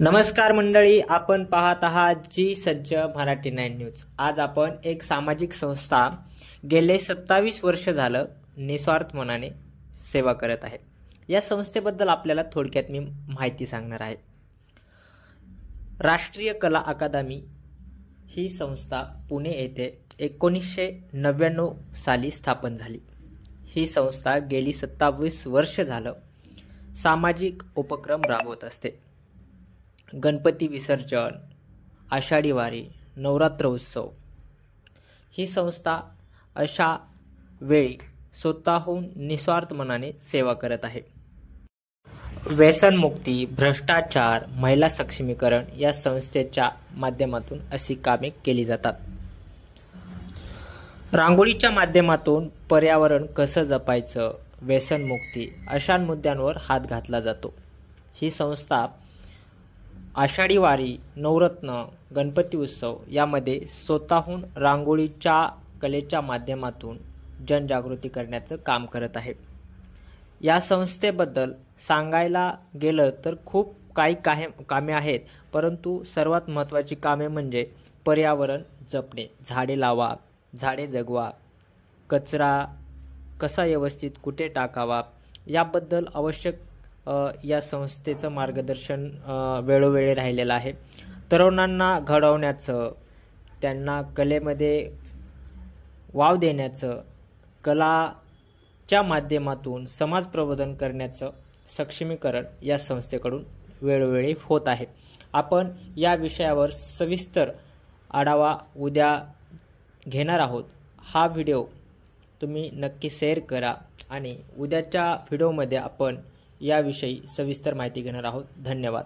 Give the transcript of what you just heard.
नमस्कार मंडळी, आपण पाहत आहात जी सज्ज मराठी 9 न्यूज। आज आपण एक सामाजिक संस्था गेले 27 वर्ष झालं निस्वार्थ मनाने सेवा करत आहे। या संस्थेबद्दल आपल्याला थोडक्यात मी माहिती सांगणार आहे। राष्ट्रीय कला अकादमी ही संस्था पुणे येथे 1999 साली स्थापन झाली। ही संस्था गेली 27 वर्ष झालं सामाजिक उपक्रम राबवत असते। गणपती विसर्जन, आषाढी वारी, नवरात्र उत्सव ही संस्था अशा वेळी स्वतःहून निस्वार्थ मनाने सेवा करत आहे। व्यसनमुक्ती, भ्रष्टाचार, महिला सक्षमीकरण या संस्थेच्या माध्यमातून अशी कामे केली जातात। रांगोळीच्या माध्यमातून पर्यावरण कसं जपायचं, व्यसनमुक्ती अशा मुद्द्यांवर हात घातला जातो। ही संस्था आषाढी वारी, नवरत्न, गणपती उत्सव यामध्ये स्वतःहून रांगोळीच्या कलेच्या माध्यमातून जनजागृती करण्याचं काम करत आहे। या संस्थेबद्दल सांगायला गेलं तर खूप काही कामे आहेत, परंतु सर्वात महत्त्वाची कामे म्हणजे पर्यावरण जपणे, झाडे लावा, झाडे जगवा, कचरा कसा व्यवस्थित कुठे टाकावा याबद्दल आवश्यक या संस्थेचं मार्गदर्शन वेळोवेळी राहिलेलं आहे। तरुणांना घडवण्याचं, त्यांना कलेमध्ये वाव देण्याचं, कलाच्या माध्यमातून समाज प्रबोधन करण्याचं सक्षमीकरण या संस्थेकडून वेळोवेळी होत आहे। आपण या विषयावर सविस्तर आढावा उद्या घेणार आहोत। हा व्हिडिओ तुम्ही नक्की शेअर करा आणि उद्याच्या व्हिडिओमध्ये आपण याविषयी सविस्तर माहिती घेणार आहोत। धन्यवाद।